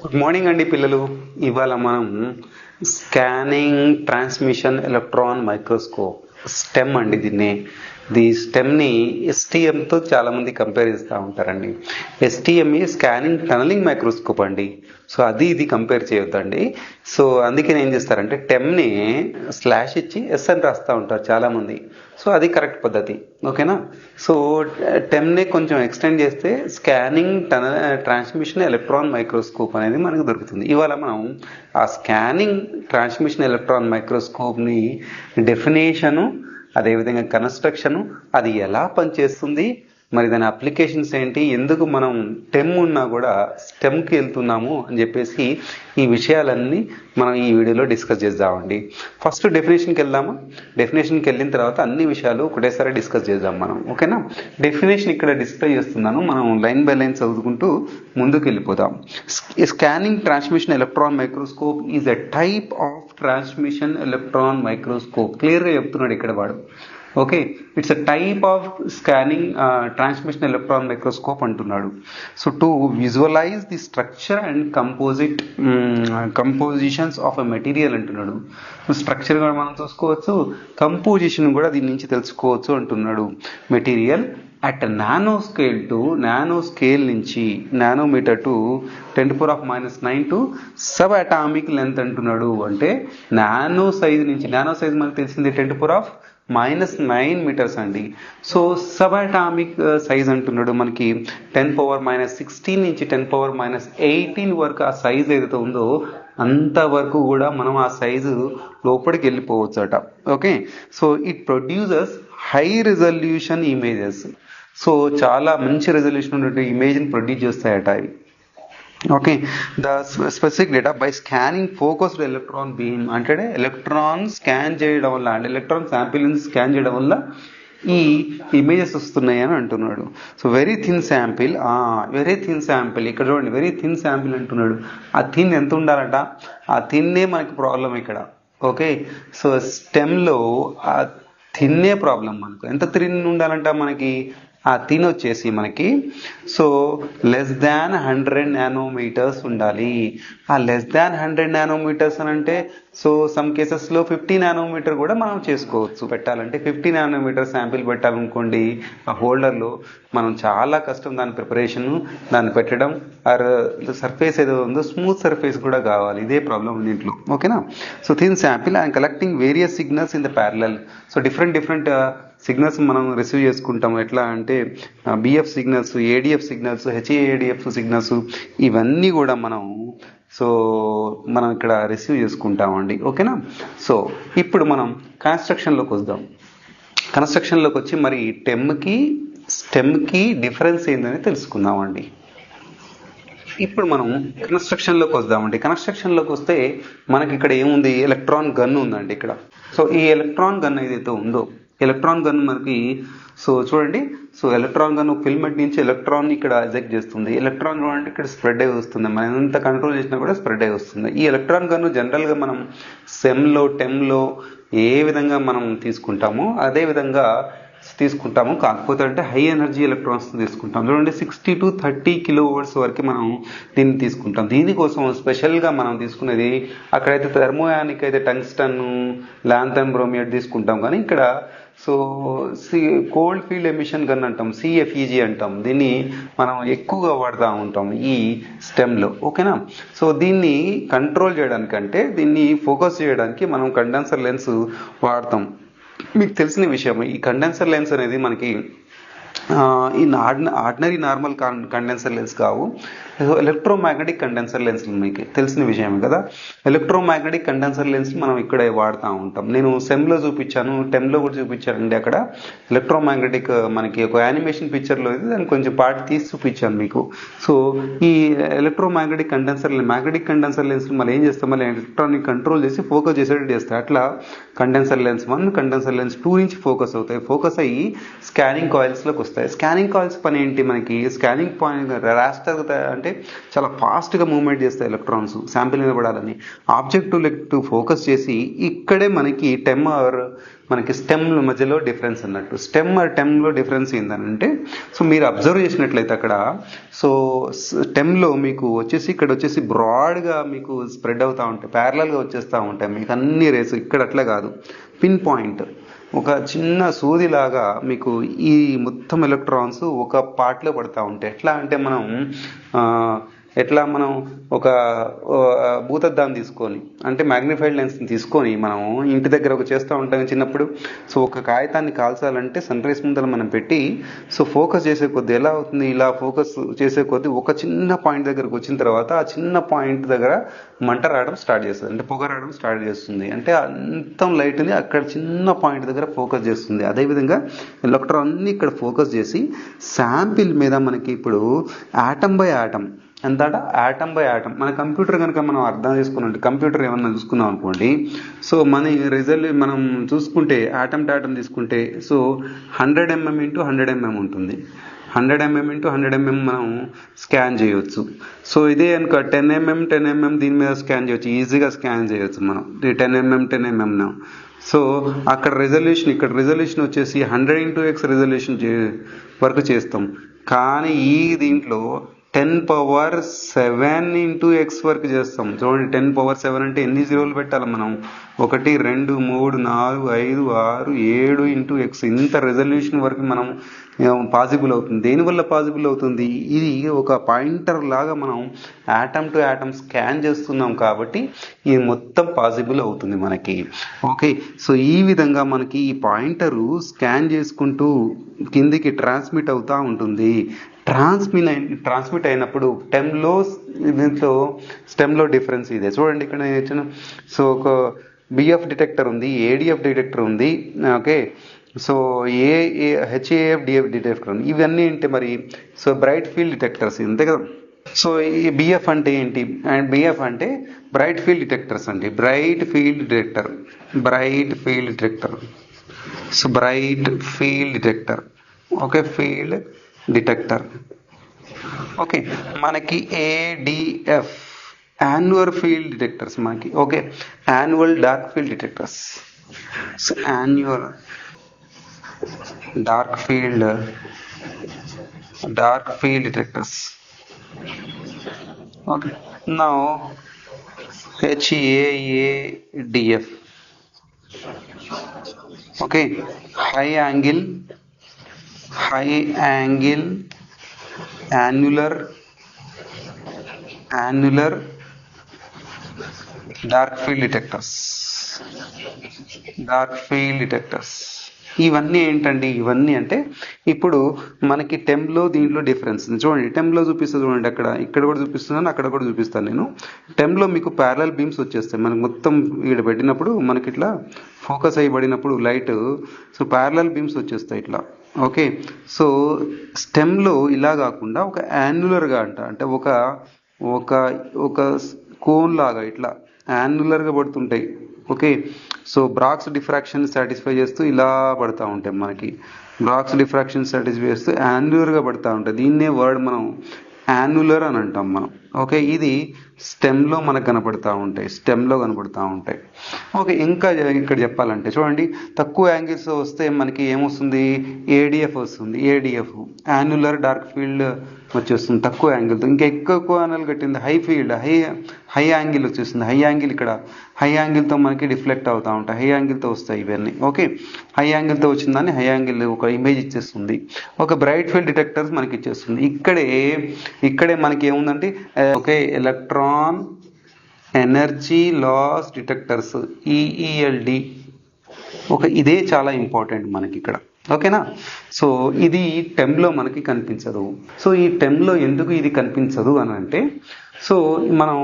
Good morning అండి పిల్లలు. ఇవాళ మనం scanning transmission electron microscope stem అండి స్టెమ్ని ఎస్టీఎంతో చాలామంది కంపేర్ చేస్తూ ఉంటారండి. ఎస్టీఎంఈ స్కానింగ్ టనలింగ్ మైక్రోస్కోప్ అండి. సో ఇది కంపేర్ చేయొద్దండి. సో అందుకని ఏం చేస్తారంటే టెమ్ని స్లాష్ ఇచ్చి ఎస్ అని రాస్తూ ఉంటారు చాలామంది. సో అది కరెక్ట్ పద్ధతి, ఓకేనా. సో టెమ్ని కొంచెం ఎక్స్టెండ్ చేస్తే స్కానింగ్ ట్రాన్స్మిషన్ ఎలక్ట్రాన్ మైక్రోస్కోప్ అనేది మనకు దొరుకుతుంది. ఇవాళ మనం ఆ స్కానింగ్ ట్రాన్స్మిషన్ ఎలక్ట్రాన్ మైక్రోస్కోప్ని డెఫినేషను, అదేవిధంగా కన్స్ట్రక్షను, అది ఎలా పనిచేస్తుంది, మరి దాని అప్లికేషన్స్ ఏంటి, ఎందుకు మనం టెమ్ ఉన్నా కూడా స్టెమ్కి వెళ్తున్నాము అని చెప్పేసి ఈ విషయాలన్నీ మనం ఈ వీడియోలో డిస్కస్ చేద్దామండి. ఫస్ట్ డెఫినేషన్కి వెళ్దామా. డెఫినేషన్కి వెళ్ళిన తర్వాత అన్ని విషయాలు ఒకటేసారి డిస్కస్ చేద్దాం మనం, ఓకేనా. డెఫినేషన్ ఇక్కడ డిస్ప్లే చేస్తున్నాను, మనం లైన్ బై లైన్ చదువుకుంటూ ముందుకు వెళ్ళిపోదాం. Scanning transmission electron microscope is a type of transmission electron microscope. క్లియర్గా చెప్తున్నాడు ఇక్కడ వాడు. Okay, it's a type of scanning transmission electron microscope అంటున్నాడు. So to visualize the structure and compositions of a material అంటున్నాడు. Structure కూడా మనం చూసుకోవచ్చు, composition కూడా దీని నుంచి తెలుసుకోవచ్చు అంటున్నాడు. మెటీరియల్ అట్ నానో స్కేల్ నుంచి nanometre to 10⁻⁹ to subatomic length అంటున్నాడు. అంటే నానో సైజ్ నుంచి, నానో సైజ్ మనకు తెలిసింది 10⁻⁹ మీటర్స్ అండి. సో సబ్ అటామిక్ సైజ్ అంటున్నాడు. మనకి 10⁻⁻16 నుంచి 10⁻⁻18 వరకు ఆ సైజ్ ఏదైతే ఉందో అంతవరకు కూడా మనం ఆ సైజు లోపలికి వెళ్ళిపోవచ్చు అట. Okay, so it produces high resolution images. So చాలా మంచి రెజల్యూషన్ ఉన్నటువంటి ఇమేజ్ని ప్రొడ్యూస్ చేస్తాయట ఇవి. Okay, the specific data by scanning focused electron beam. అంటే ఎలక్ట్రాన్ స్కాన్ చేయడం వల్ల, అంటే ఎలక్ట్రాన్ శాంపిల్ స్కాన్ చేయడం వల్ల ఈ ఇమేజెస్ వస్తున్నాయి అని అంటున్నాడు. సో వెరీ థిన్ శాంపిల్, ఇక్కడ చూడండి, వెరీ థిన్ శాంపిల్ అంటున్నాడు. ఆ థిన్ ఎంత ఉండాలంట, ఆ థిన్నే మనకి ప్రాబ్లం ఇక్కడ. ఓకే, సో స్టెమ్లో ఆ థిన్నే ప్రాబ్లం. మనకు ఎంత థిన్ ఉండాలంట, మనకి ఆ థిన్ వచ్చేసి మనకి సో లెస్ దాన్ 100 నానోమీటర్స్ ఉండాలి. ఆ లెస్ దాన్ 100 నానోమీటర్స్ అని అంటే సో సమ్ కేసెస్లో 50 నానోమీటర్ కూడా మనం చేసుకోవచ్చు. పెట్టాలంటే 50 నానోమీటర్ శాంపిల్ పెట్టాలనుకోండి ఆ హోల్డర్లో, మనం చాలా కష్టం దాని ప్రిపరేషన్, దాన్ని పెట్టడం. ఆర్ సర్ఫేస్ ఏదో ఉందో స్మూత్ సర్ఫేస్ కూడా కావాలి, ఇదే ప్రాబ్లం దీంట్లో, ఓకేనా. So thin sample and collecting various signals in the parallel. So different signals మనం రిసీవ్ చేసుకుంటాం. ఎట్లా అంటే BF signals, ADF signals, HADF signals, ఇవన్నీ కూడా మనం ఇక్కడ రిసీవ్ చేసుకుంటామండి, ఓకేనా. సో ఇప్పుడు మనం కన్స్ట్రక్షన్లోకి వద్దాం. కన్స్ట్రక్షన్లోకి వచ్చి మరి టెమ్కి స్టెమ్కి డిఫరెన్స్ ఏందని తెలుసుకుందామండి. ఇప్పుడు మనం కన్స్ట్రక్షన్లోకి వద్దామండి. కన్స్ట్రక్షన్లోకి వస్తే మనకి ఇక్కడ ఏముంది, ఎలక్ట్రాన్ గన్ ఉందండి ఇక్కడ. సో ఈ ఎలక్ట్రాన్ గన్ ఏదైతే ఉందో, ఎలక్ట్రాన్ గన్ మనకి సో చూడండి, సో ఎలక్ట్రాన్ గన్ ఫిల్మెంట్ నుంచి ఎలక్ట్రాన్ ఇక్కడ ఎజెక్ట్ చేస్తుంది. ఎలక్ట్రాన్ చూడండి ఇక్కడ స్ప్రెడ్ అయి వస్తుంది. మనం ఎంత కంట్రోల్ చేసినా కూడా స్ప్రెడ్ అయి వస్తుంది. ఈ ఎలక్ట్రాన్ గన్ జనరల్గా మనం సెమ్లో టెమ్లో ఏ విధంగా మనం తీసుకుంటామో అదే విధంగా తీసుకుంటాము. కాకపోతే అంటే హై ఎనర్జీ ఎలక్ట్రాన్స్ తీసుకుంటాం. చూడండి 60 to 30 kV వరకు మనం దీన్ని తీసుకుంటాం. దీనికోసం స్పెషల్గా మనం తీసుకునేది, అక్కడైతే థర్మోయానిక్ అయితే టంగ్స్టన్, లాంథన్ బ్రోమియడ్ తీసుకుంటాం. కానీ ఇక్కడ so cold field emission gun అంటాం, సిఎఫ్ఈజీ అంటాం. దీన్ని మనం ఎక్కువగా వాడుతూ ఉంటాం ఈ స్టెమ్లో, ఓకేనా. సో దీన్ని కంట్రోల్ చేయడానికంటే, దీన్ని ఫోకస్ చేయడానికి మనం కండెన్సర్ లెన్స్ వాడతాం. మీకు తెలిసిన విషయం, ఈ కండెన్సర్ లెన్స్ అనేది మనకి ఆర్డినరీ నార్మల్ కండెన్సర్ లెన్స్ కావు, ఎలక్ట్రోమాగ్నెటిక్ కండెన్సర్ లెన్స్ మీకు తెలిసిన విషయమే కదా. ఎలక్ట్రోమాగ్నెటిక్ కండెన్సర్ లెన్స్ మనం ఇక్కడే వాడుతూ ఉంటాం. నేను సెమ్లో చూపించాను, టెమ్లో కూడా చూపించానండి. అక్కడ ఎలక్ట్రోమాగ్నెటిక్ మనకి ఒక యానిమేషన్ పిక్చర్లో అయితే దాన్ని కొంచెం పార్ట్ తీసి చూపించాను మీకు. సో ఈ ఎలక్ట్రోమాగ్నెటిక్ మ్యాగ్నెటిక్ కండెన్సర్ లెన్స్ మనం ఏం చేస్తాం, మళ్ళీ ఎలక్ట్రాన్ని కంట్రోల్ చేసి ఫోకస్ చేసేటట్టు చేస్తాయి. అట్లా కండెన్సర్ లెన్స్ 1, కండెన్సర్ లెన్స్ 2 నుంచి ఫోకస్ అవుతాయి. ఫోకస్ అయ్యి స్కానింగ్ కాయిల్స్లోకి వస్తాయి. స్కానింగ్ కాయిల్స్ పని ఏంటి, మనకి స్కానింగ్ పాయింట్ రాస్టర్ అంటే చాలా ఫాస్ట్గా మూవ్మెంట్ చేస్తాయి ఎలక్ట్రాన్స్ శాంపిల్ మీద పడాలని. ఆబ్జెక్టివ్ ఫోకస్ చేసి ఇక్కడే మనకి టెమ్ ఆర్ మనకి స్టెమ్ మధ్యలో డిఫరెన్స్ అన్నట్టు. స్టెమ్ టెమ్లో డిఫరెన్స్ ఏంటంటే, సో మీరు అబ్జర్వ్ చేసినట్లయితే అక్కడ సో స్టెమ్లో మీకు వచ్చేసి ఇక్కడ వచ్చేసి బ్రాడ్గా మీకు స్ప్రెడ్ అవుతూ ఉంటాయి, ప్యారలల్గా వచ్చేస్తూ ఉంటాయి మీకు అన్ని రేస్. ఇక్కడ అట్లా కాదు, పిన్ పాయింట్ ఒక చిన్న సూదిలాగా మీకు ఈ మొత్తం ఎలక్ట్రాన్స్ ఒక పార్ట్లో పడతా ఉంటాయి. ఎట్లా అంటే మనం ఒక భూతద్దం తీసుకొని, అంటే మ్యాగ్నిఫైడ్ లెన్స్ని తీసుకొని మనం ఇంటి దగ్గర ఒక చేస్తూ ఉంటాం చిన్నప్పుడు. సో ఒక కాగితాన్ని కాల్చాలంటే సన్ రైస్ ముందర మనం పెట్టి సో ఫోకస్ చేసే కొద్దీ ఎలా అవుతుంది, ఇలా ఫోకస్ చేసే కొద్దీ ఒక చిన్న పాయింట్ దగ్గరకు వచ్చిన తర్వాత ఆ చిన్న పాయింట్ దగ్గర మంట రావడం స్టార్ట్ చేస్తుంది, అంటే పొగ రావడం స్టార్ట్ చేస్తుంది. అంటే అంతం లైట్ని అక్కడ చిన్న పాయింట్ దగ్గర ఫోకస్ చేస్తుంది. అదేవిధంగా ఎలక్ట్రాన్ అన్ని ఇక్కడ ఫోకస్ చేసి శాంపిల్ మీద మనకి ఇప్పుడు ఆటమ్ బై ఆటమ్ ఎంతట ఆటమ్ బై ఆటమ్ మన కంప్యూటర్ కనుక మనం అర్థం చేసుకున్నట్టు, కంప్యూటర్ ఏమన్నా చూసుకున్నాం అనుకోండి, సో మనం చూసుకుంటే ఆటమ్ టు ఆటమ్ తీసుకుంటే సో 100 mm × 100 mm ఉంటుంది. 100 mm × 100 mm మనం స్కాన్ చేయవచ్చు. సో ఇదే కనుక 10 mm 10 mm దీని మీద స్కాన్ చేయవచ్చు, ఈజీగా స్కాన్ చేయవచ్చు మనం 10 mm 10 mm. సో అక్కడ రెజల్యూషన్, ఇక్కడ రెజల్యూషన్ వచ్చేసి 100 × x రెజల్యూషన్ వరకు చేస్తాం. కానీ ఈ దీంట్లో 10⁻7 × x వరకు చేస్తాం. చూడండి 10⁻7 అంటే ఎన్ని జీరోలు పెట్టాలి మనం, 1 2 3 4 5 6 7 × x ఇంత రెజల్యూషన్ వరకు మనం పాసిబుల్ అవుతుంది. దేనివల్ల పాసిబుల్ అవుతుంది, ఇది ఒక పాయింటర్ లాగా మనం ఆటమ్ టు ఆటమ్ స్కాన్ చేస్తున్నాం కాబట్టి ఇది మొత్తం పాసిబుల్ అవుతుంది మనకి. ఓకే, సో ఈ విధంగా మనకి ఈ పాయింటరు స్కాన్ చేసుకుంటూ కిందికి ట్రాన్స్మిట్ అవుతూ ఉంటుంది. ట్రాన్స్మిట్ అయినప్పుడు స్టెమ్లో డిఫరెన్స్ ఇదే. చూడండి ఇక్కడ నేను ఇచ్చిన సో ఒక బిఎఫ్ డిటెక్టర్ ఉంది, ఏడిఎఫ్ డిటెక్టర్ ఉంది. Okay, so HAF DF detector ఉంది. ఇవన్నీ ఏంటి మరి, సో బ్రైట్ ఫీల్డ్ డిటెక్టర్స్ అంతే కదా. సో ఈ బిఎఫ్ అంటే ఏంటి, అండ్ బిఎఫ్ అంటే బ్రైట్ ఫీల్డ్ డిటెక్టర్స్ అండి. Bright field detector so bright field detector. Okay, field detector. Okay, మనకి ఏడిఎఫ్ యాన్యువల్ ఫీల్డ్ డిటెక్టర్స్ మనకి. Okay, annual dark field detectors. So annual dark field detectors. Okay, now HAADF. Okay, high angle annular dark field detectors. ఇవన్నీ ఏంటండి, ఇవన్నీ అంటే ఇప్పుడు మనకి టెంలో దీంట్లో difference చూడండి. టెంలో చూపిస్తా చూడండి, ఇక్కడ కూడా చూపిస్తున్నాను, అక్కడ కూడా చూపిస్తాను నేను. టెంలో మీకు ప్యారలల్ బీమ్స్ వచ్చేస్తాయి మనకు మొత్తం ఇక్కడ పెట్టినప్పుడు, మనకి ఇట్లా ఫోకస్ అయ్యబడినప్పుడు లైట్, సో ప్యారలల్ బీమ్స్ వచ్చేస్తాయి ఇట్లా. ఓకే, సో స్టెమ్లో ఇలా కాకుండా ఒక యాన్యులర్గా అంటే ఒక కోన్ లాగా ఇట్లా యాన్యులర్గా పడుతుంటాయి. ఓకే, సో బ్రాక్స్ డిఫ్రాక్షన్ సాటిస్ఫై చేస్తూ ఇలా పడతా ఉంటాయి మనకి. బ్రాక్స్ డిఫ్రాక్షన్ సాటిస్ఫై చేస్తూ యాన్యులర్గా పడతా ఉంటాయి. దీన్నే వర్డ్ మనం యాన్యులర్ అని అంటాం మనం. ఓకే, ఇది స్టెమ్లో మనకు కనపడతా ఉంటాయి. ఓకే, ఇంకా ఇక్కడ చెప్పాలంటే చూడండి, తక్కువ యాంగిల్స్ వస్తే మనకి ఏమొస్తుంది, ఏడిఎఫ్ వస్తుంది. ఏడిఎఫ్ యాన్యులర్ డార్క్ ఫీల్డ్ వచ్చేస్తుంది తక్కువ యాంగిల్తో. ఇంకా ఎక్కువ యాంగిల్ కట్టింది హై యాంగిల్ వచ్చేస్తుంది. హై యాంగిల్తో మనకి డిఫ్లెక్ట్ అవుతూ ఉంటాయి, హై యాంగిల్తో వస్తాయి ఇవన్నీ. ఓకే, హై యాంగిల్తో వచ్చిందని హై యాంగిల్ ఒక ఇమేజ్ ఇచ్చేస్తుంది. ఒక బ్రైట్ ఫీల్డ్ డిటెక్టర్స్ మనకి ఇచ్చేస్తుంది. ఇక్కడే మనకి ఏముందంటే okay, electron energy loss detectors EELD. Okay, ఇదే చాలా ఇంపార్టెంట్ మనకి ఇక్కడ. ఓకేనా, సో ఇది టెంలో మనకి కనిపించదు. సో ఈ టెంలో ఎందుకు ఇది కనిపించదు అని అంటే, సో మనం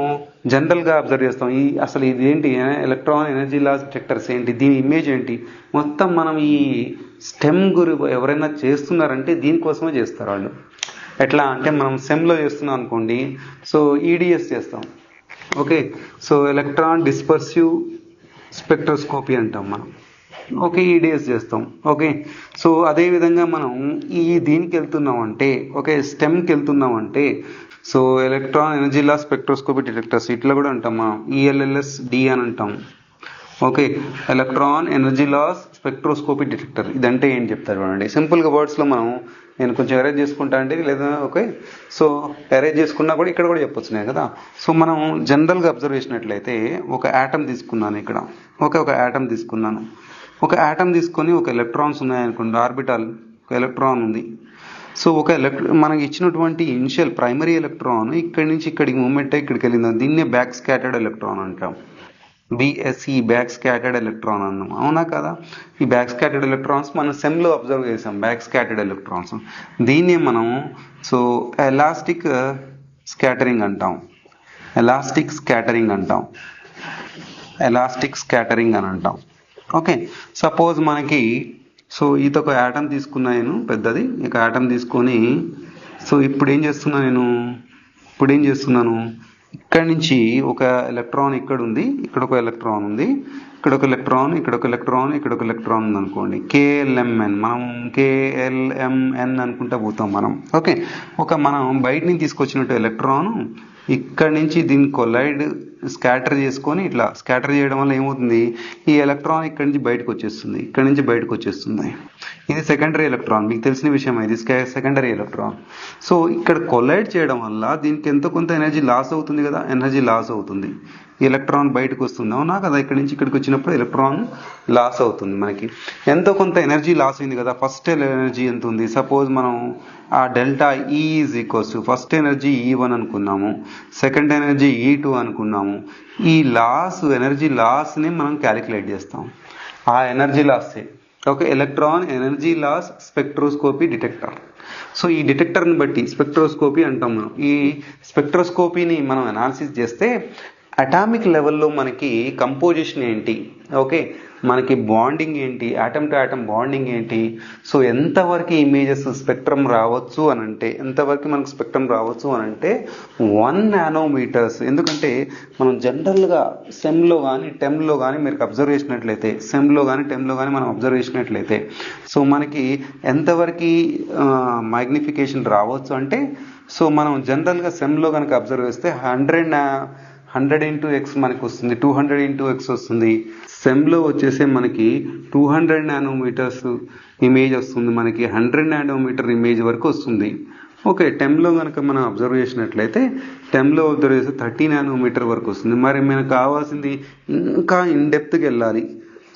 జనరల్గా అబ్జర్వ్ చేస్తాం అసలు ఇది ఏంటి, ఎలక్ట్రాన్ ఎనర్జీ లాస్ డిటెక్టర్స్ ఏంటి, దీని ఇమేజ్ ఏంటి, మొత్తం మనం ఈ స్టెమ్ ఎవరైనా చేస్తున్నారంటే దీనికోసమే చేస్తారు వాళ్ళు. ఎట్లా అంటే మనం సెమ్లో చేస్తున్నాం అనుకోండి, సో EDS చేస్తాం. Okay, so electron dispersive spectroscopy అంటాం మనం. ఓకే, EDS చేస్తాం. ఓకే, సో అదేవిధంగా మనం దీనికి వెళ్తున్నామంటే, ఓకే స్టెమ్కి వెళ్తున్నామంటే, so electron energy loss spectroscopy detectors ఇట్లా కూడా అంటాం మనం, ELLSD అని అంటాం. Okay, electron energy loss spectroscopy detector ఇదంటే ఏం చెప్తారు చూడండి. సింపుల్గా వర్డ్స్లో మనం నేను కొంచెం అరేంజ్ చేసుకుంటా అంటే లేదా ఓకే, సో అరేంజ్ చేసుకున్నా కూడా ఇక్కడ కూడా చెప్పొచ్చు నేను కదా. సో మనం జనరల్గా అబ్జర్వ్ చేసినట్లయితే ఒక యాటమ్ తీసుకున్నాను ఇక్కడ. ఓకే, ఒక యాటమ్ తీసుకున్నాను. ఒక యాటమ్ తీసుకొని ఒక ఎలక్ట్రాన్స్ ఉన్నాయనుకోండి, ఆర్బిటాల్ ఒక ఎలక్ట్రాన్ ఉంది. సో ఒక మనకి ఇచ్చినటువంటి ఇనిషియల్ ప్రైమరీ ఎలక్ట్రాన్ ఇక్కడి నుంచి ఇక్కడికి మూవ్మెంట్ అయ్యి ఇక్కడికి వెళ్ళింది, దీన్నే బ్యాక్ స్కాటర్డ్ ఎలక్ట్రాన్ అంటాం. బిఎస్ఈ బ్యాక్ స్కాటర్డ్ ఎలక్ట్రాన్ అన్నాం, అవునా కదా. ఈ బ్యాక్ స్కాటర్డ్ ఎలక్ట్రాన్స్ మనం సెమ్లో అబ్జర్వ్ చేసాం, బ్యాక్ స్కాటర్డ్ ఎలక్ట్రాన్స్. దీన్నే మనం సో ఎలాస్టిక్ స్కాటరింగ్ అంటాం, ఎలాస్టిక్ స్కాటరింగ్ అంటాం, ఎలాస్టిక్ స్కాటరింగ్ అని అంటాం. ఓకే, సపోజ్ మనకి సో ఇది ఒక యాటమ్ తీసుకున్నా నేను పెద్దది, ఇక యాటమ్ తీసుకొని సో ఇప్పుడు ఏం చేస్తున్నాను, ఇక్కడ నుంచి ఒక ఎలక్ట్రాన్ ఇక్కడ ఉంది, ఇక్కడ ఒక ఎలక్ట్రాన్ ఉంది, ఇక్కడ ఒక ఎలక్ట్రాన్, ఇక్కడ ఒక ఎలక్ట్రాన్, ఇక్కడ ఒక ఎలక్ట్రాన్ ఉంది అనుకోండి. కేఎల్ఎంఎన్ మనం కేఎల్ఎంఎన్ అనుకుంటా పోతాం మనం. ఓకే, ఒక మనం బయట నుంచి తీసుకొచ్చినట్టు ఎలక్ట్రాన్ ఇక్కడ నుంచి దీన్ని కొలైడ్ స్కాటర్ చేసుకొని ఇట్లా స్కాటర్ చేయడం వల్ల ఏమవుతుంది, ఈ ఎలక్ట్రాన్ ఇక్కడ నుంచి బయటకు వచ్చేస్తుంది, ఇక్కడ నుంచి బయటకు వచ్చేస్తుంది. ఇది సెకండరీ ఎలక్ట్రాన్, మీకు తెలిసిన విషయం, ఇది సెకండరీ ఎలక్ట్రాన్. సో ఇక్కడ కొలైడ్ చేయడం వల్ల దీనికి ఎంతో కొంత ఎనర్జీ లాస్ అవుతుంది కదా, ఎనర్జీ లాస్ అవుతుంది, ఎలక్ట్రాన్ బయటకు వస్తుంది, అవునా కదా. ఇక్కడ నుంచి ఇక్కడికి వచ్చినప్పుడు ఎలక్ట్రాన్ లాస్ అవుతుంది, మనకి ఎంతో కొంత ఎనర్జీ లాస్ అయింది కదా. ఫస్ట్ ఎనర్జీ ఎంత ఉంది, సపోజ్ మనం ఆ డెల్టా ఈ is equals first energy E1 అనుకున్నాము, సెకండ్ ఎనర్జీ E2 అనుకున్నాము. ఈ ఎనర్జీ లాస్ని మనం క్యాలిక్యులేట్ చేస్తాం, ఆ ఎనర్జీ లాసే okay electron energy loss spectroscopy detector. So ఈ డిటెక్టర్ని బట్టి స్పెక్ట్రోస్కోపీ అంటాం మనం. ఈ స్పెక్ట్రోస్కోపీని మనం అనాలిసిస్ చేస్తే అటామిక్ లెవెల్లో మనకి కంపోజిషన్ ఏంటి, ఓకే మనకి బాండింగ్ ఏంటి, ఆటమ్ టు ఆటమ్ బాండింగ్ ఏంటి, సో ఎంతవరకు ఇమేజెస్ స్పెక్ట్రమ్ రావచ్చు అని అంటే, ఎంతవరకు మనకు స్పెక్ట్రమ్ రావచ్చు అని అంటే 1 నానోమీటర్స్. ఎందుకంటే మనం జనరల్గా సెమ్లో కానీ టెమ్లో కానీ మీరు అబ్జర్వ్ చేసినట్లయితే, సెమ్లో కానీ టెమ్లో కానీ మనం అబ్జర్వ్ చేసినట్లయితే సో మనకి ఎంతవరకు మ్యాగ్నిఫికేషన్ రావచ్చు అంటే, సో మనం జనరల్గా సెమ్లో కనుక అబ్జర్వ్ చేస్తే 100 ఇంటూ ఎక్స్ మనకి వస్తుంది, 200 ఇంటూ ఎక్స్ వస్తుంది. సెమ్లో వచ్చేసే మనకి 200 నానోమీటర్స్ ఇమేజ్ వస్తుంది, మనకి 100 నానోమీటర్ ఇమేజ్ వరకు వస్తుంది. ఓకే, టెమ్లో కనుక మనం అబ్జర్వ్ చేసినట్లయితే టెమ్లో అబ్జర్వ్ చేస్తే 30 నానోమీటర్ వరకు వస్తుంది. మరి మనకు కావాల్సింది ఇంకా ఇన్డెప్త్కి వెళ్ళాలి.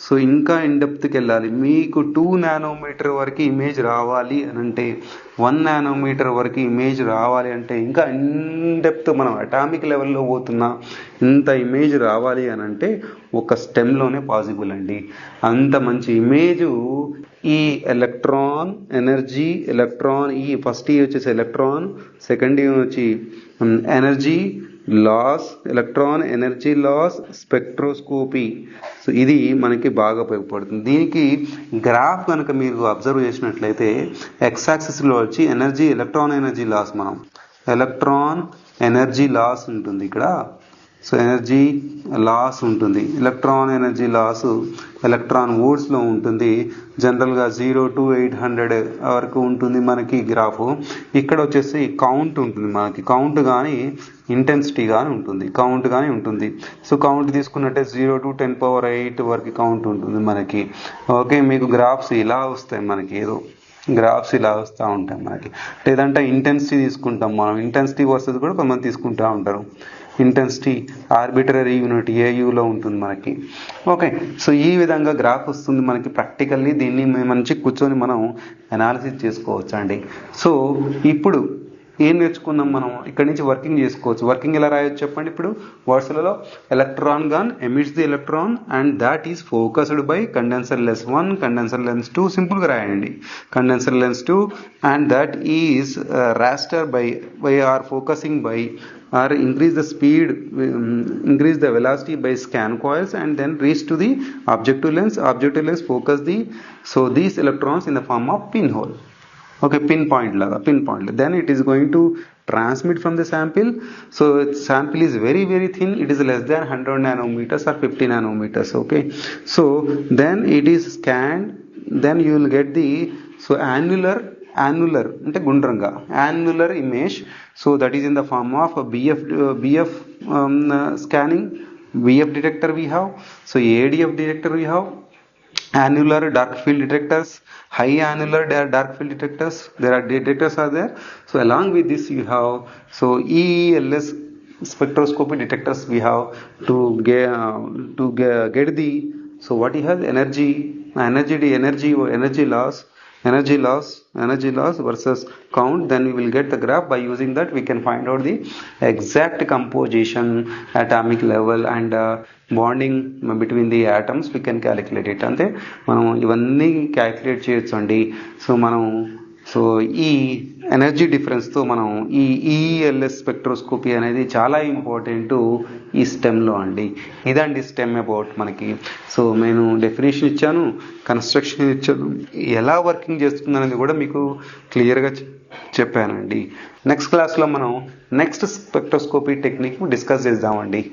సో ఇంకా ఇన్డెప్త్కి వెళ్ళాలి, మీకు 2 నానోమీటర్ వరకు ఇమేజ్ రావాలి అని అంటే, 1 నానోమీటర్ వరకు ఇమేజ్ రావాలి అంటే, ఇంకా ఇన్డెప్త్ మనం అటామిక్ లెవెల్లో పోతున్నా ఇంత ఇమేజ్ రావాలి అని అంటే ఒక స్టెమ్లోనే పాసిబుల్ అండి. అంత మంచి ఇమేజ్ ఈ ఎలక్ట్రాన్ ఎనర్జీ, ఎలక్ట్రాన్ ఈ ఫస్ట్ వచ్చేసి ఎలక్ట్రాన్, సెకండ్ వచ్చి energy loss, electron energy loss spectroscopy. So ఇది మనకి బాగా ఉపయోగపడుతుంది. దీనికి గ్రాఫ్ కనుక మీరు అబ్జర్వ్ చేసినట్లయితే ఎక్స్ యాక్సిస్లో వచ్చి ఎనర్జీ, ఎలక్ట్రాన్ ఎనర్జీ లాస్, మనం ఎలక్ట్రాన్ ఎనర్జీ లాస్ ఉంటుంది ఇక్కడ. సో ఎనర్జీ లాస్ ఉంటుంది, ఎలక్ట్రాన్ ఎనర్జీ లాస్ ఎలక్ట్రాన్ వోల్ట్స్లో ఉంటుంది. జనరల్గా 0 to 800 వరకు ఉంటుంది మనకి గ్రాఫ్. ఇక్కడ వచ్చేసి కౌంట్ ఉంటుంది, మనకి కౌంట్ కానీ ఇంటెన్సిటీ కానీ ఉంటుంది, కౌంట్ కానీ ఉంటుంది. సో కౌంట్ తీసుకున్నట్టే 0 to 10⁸ వరకు కౌంట్ ఉంటుంది మనకి. ఓకే, మీకు గ్రాఫ్స్ ఇలా వస్తాయి, మనకి ఏదో గ్రాఫ్స్ ఇలా వస్తూ ఉంటాయి మనకి. లేదంటే ఇంటెన్సిటీ తీసుకుంటాం మనం, ఇంటెన్సిటీ వర్సెస్ కూడా కొంతమంది తీసుకుంటూ ఉంటారు. ఇంటెన్సిటీ ఆర్బిటరీ యూనిట్ ఏయూలో ఉంటుంది మనకి. ఓకే, సో ఈ విధంగా గ్రాఫ్ వస్తుంది మనకి. ప్రాక్టికల్లీ దీన్ని మంచి కూర్చొని మనం అనాలిసిస్ చేసుకోవచ్చు అండి. సో ఇప్పుడు ఏం నేర్చుకున్నాం మనం, ఇక్కడి నుంచి వర్కింగ్ చేసుకోవచ్చు. వర్కింగ్ ఎలా రాయొచ్చు చెప్పండి. ఇప్పుడు వర్డ్స్లలో electron gun emits the electron and that is focused by condenser lens 1, condenser lens 2, సింపుల్గా రాయండి. Condenser lens 2 and that is raster by or focusing by or increase the speed, increase the velocity by scan coils and then reach to the objective lens. Objective lens focus these electrons in the form of pinhole. Okay, pinpoint laga, pinpoint. Then it is going to transmit from the sample. So sample is very very thin, it is less than 100 nanometers or 50 nanometers. Okay, so then it is scanned, then you will get the annular అంటే గుండ్రంగా annular image. So that is in the form of BF scanning VF detector we have. So ADF detector we have. Annular dark field detectors, high annular dark field detectors, there are detectors are there. So along with this you have so EELS spectroscopy detectors we have to get the, so what he has, energy loss versus count. Then we will get the graph. By using that we can find out the exact composition, atomic level, and bonding between the atoms we can calculate it. అంటే మనం ఇవన్నీ calculate చేయొచ్చు అండి. So మనం so ఈ energy డిఫరెన్స్తో మనం ఈ ELS spectroscopy అనేది చాలా ఇంపార్టెంట్ ఈ స్టెమ్లో అండి. ఇదండి స్టెమ్ అబౌట్ మనకి. సో నేను డెఫినేషన్ ఇచ్చాను, కన్స్ట్రక్షన్ ఇచ్చాను, ఎలా వర్కింగ్ చేస్తుంది అనేది కూడా మీకు క్లియర్గా చెప్పానండి. నెక్స్ట్ క్లాస్లో మనం నెక్స్ట్ స్పెక్ట్రోస్కోపీ టెక్నిక్ డిస్కస్ చేద్దామండి.